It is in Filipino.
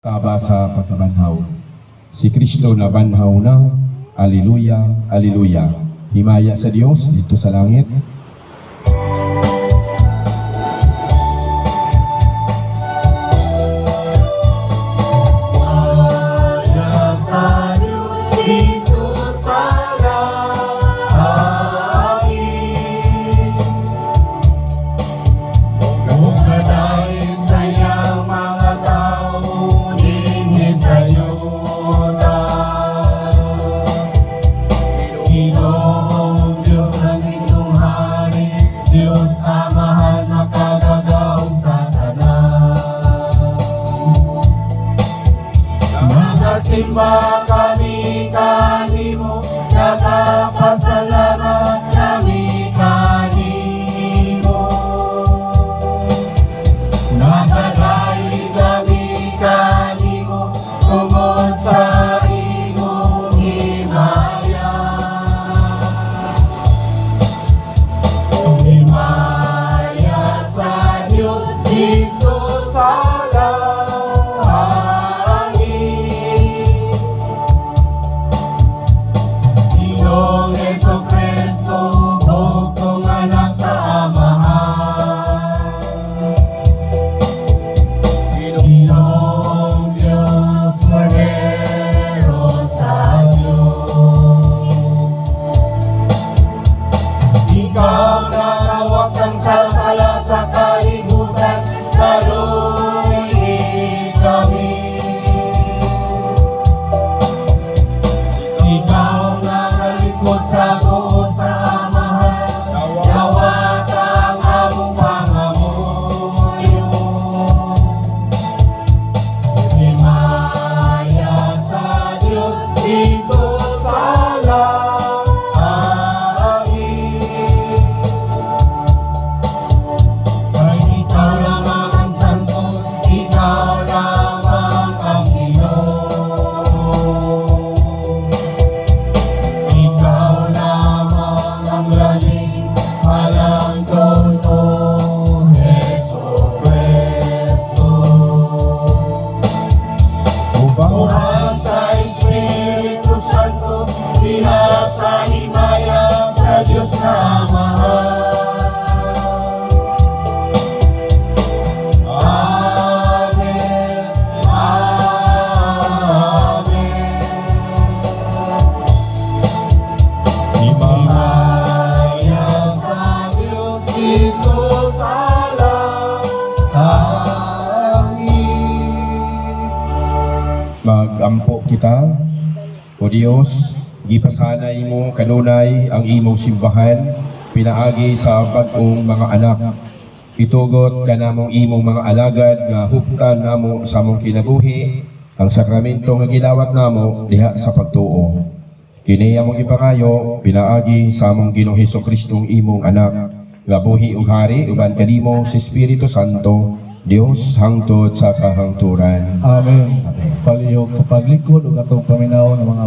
Taba sa pagkabanhaw. Si Kristo na banhaw na. Aleluya, aleluya. Himaya sa Diyos dito sa langit. Simba kami kanimo, nagpasalamat kami kanimo. Nagdadai kami kanimo, tungod sa imong himaya. Himaya sa Diyos dito sa sa himaya sa Diyos na mahal. Amen, amen. Himaya sa Diyos dito sa langit. Magampo kita, O Dios, gipasanay mo kanunay ang imong simbahan, pinaagi sa bag-ong mga anak. Itugot ka namong imong mga alagad nga huptan namo sa among kinabuhi, ang sakramento nga gilawat namo diha sa pagtuo. Kini among gipangayo, pinaagi sa among Ginoong Hesukristo imong anak, nga buhi ug hari uban kanimo sa Espiritu Santo, Dios hangtod sa kahangturan. Amen. Palihog sa paglikod ug atong paminaw ng mga